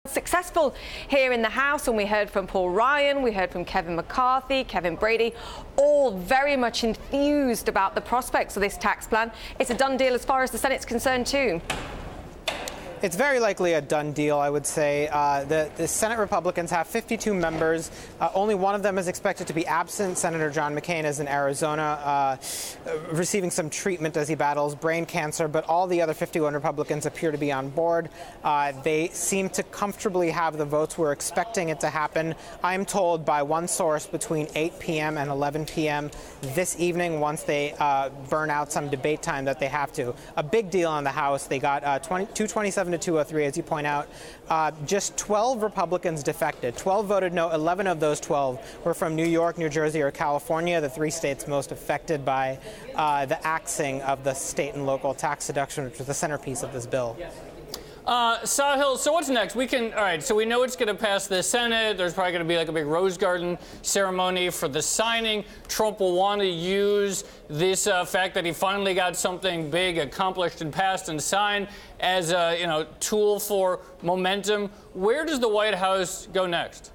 Successful here in the House, and we heard from Paul Ryan, we heard from Kevin McCarthy, Kevin Brady, all very much enthused about the prospects of this tax plan. It's a done deal as far as the Senate's concerned too. It's very likely a done deal, I would say. The Senate Republicans have 52 members. Only one of them is expected to be absent. Senator John McCain is in Arizona, receiving some treatment as he battles brain cancer. But all the other 51 Republicans appear to be on board. They seem to comfortably have the votes. We're expecting it to happen, I'm told, by one source between 8 p.m. and 11 p.m. this evening, once they burn out some debate time that they have to. A big deal on the House. They got 227 to 203, as you point out. Just 12 Republicans defected. 12 voted no. 11 of those 12 were from New York, New Jersey, or California, the three states most affected by the axing of the state and local tax deduction, which was the centerpiece of this bill. Sahil, so what's next? All right, so we know it's going to pass the Senate. There's probably going to be like a big Rose Garden ceremony for the signing. Trump will want to use this fact that he finally got something big accomplished and passed and signed as a tool for momentum. Where does the White House go next?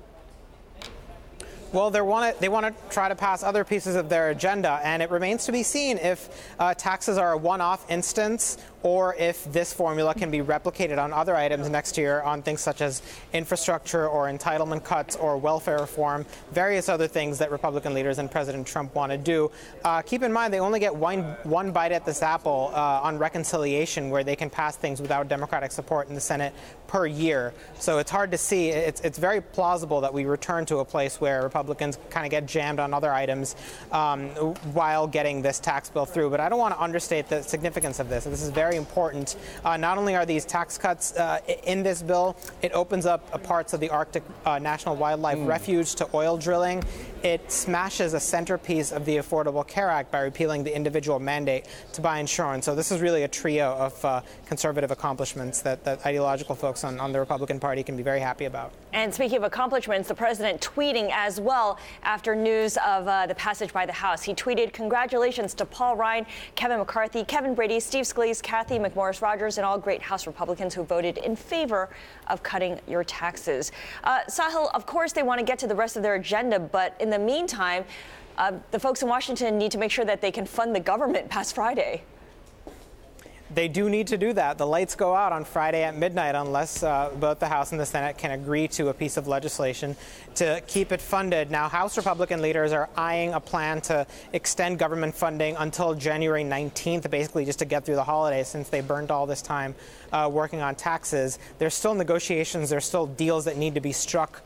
Well, they want to try to pass other pieces of their agenda, and it remains to be seen if taxes are a one-off instance or if this formula can be replicated on other items next year on things such as infrastructure or entitlement cuts or welfare reform, various other things that Republican leaders and President Trump want to do. Keep in mind, they only get one bite at this apple on reconciliation, where they can pass things without Democratic support in the Senate per year. So it's hard to see. It's very plausible that we return to a place where Republicans kind of get jammed on other items while getting this tax bill through. But I don't want to understate the significance of this. This is very important. Not only are these tax cuts in this bill, it opens up parts of the Arctic National Wildlife Refuge to oil drilling. It smashes a centerpiece of the Affordable Care Act by repealing the individual mandate to buy insurance. So this is really a trio of conservative accomplishments that ideological folks on the Republican Party can be very happy about. And speaking of accomplishments, the president tweeting as well after news of the passage by the House. He tweeted, "Congratulations to Paul Ryan, Kevin McCarthy, Kevin Brady, Steve Scalise, Kathy McMorris Rodgers, and all great House Republicans who voted in favor of cutting your taxes." Sahil, of course, they want to get to the rest of their agenda, but in the meantime, the folks in Washington need to make sure that they can fund the government past Friday. They do need to do that. The lights go out on Friday at midnight unless both the House and the Senate can agree to a piece of legislation to keep it funded. Now, House Republican leaders are eyeing a plan to extend government funding until January 19th, basically just to get through the holidays, since they burned all this time working on taxes. There's still negotiations. There's still deals that need to be struck.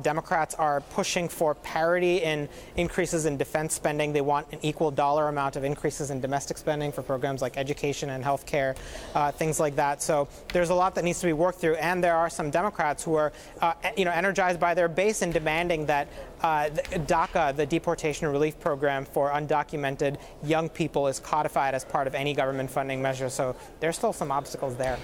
Democrats are pushing for parity in increases in defense spending. They want an equal dollar amount of increases in domestic spending for programs like education and health care, things like that. So there's a lot that needs to be worked through. And there are some Democrats who are energized by their base in demanding that DACA, the deportation relief program for undocumented young people, is codified as part of any government funding measure. So there's still some obstacles there.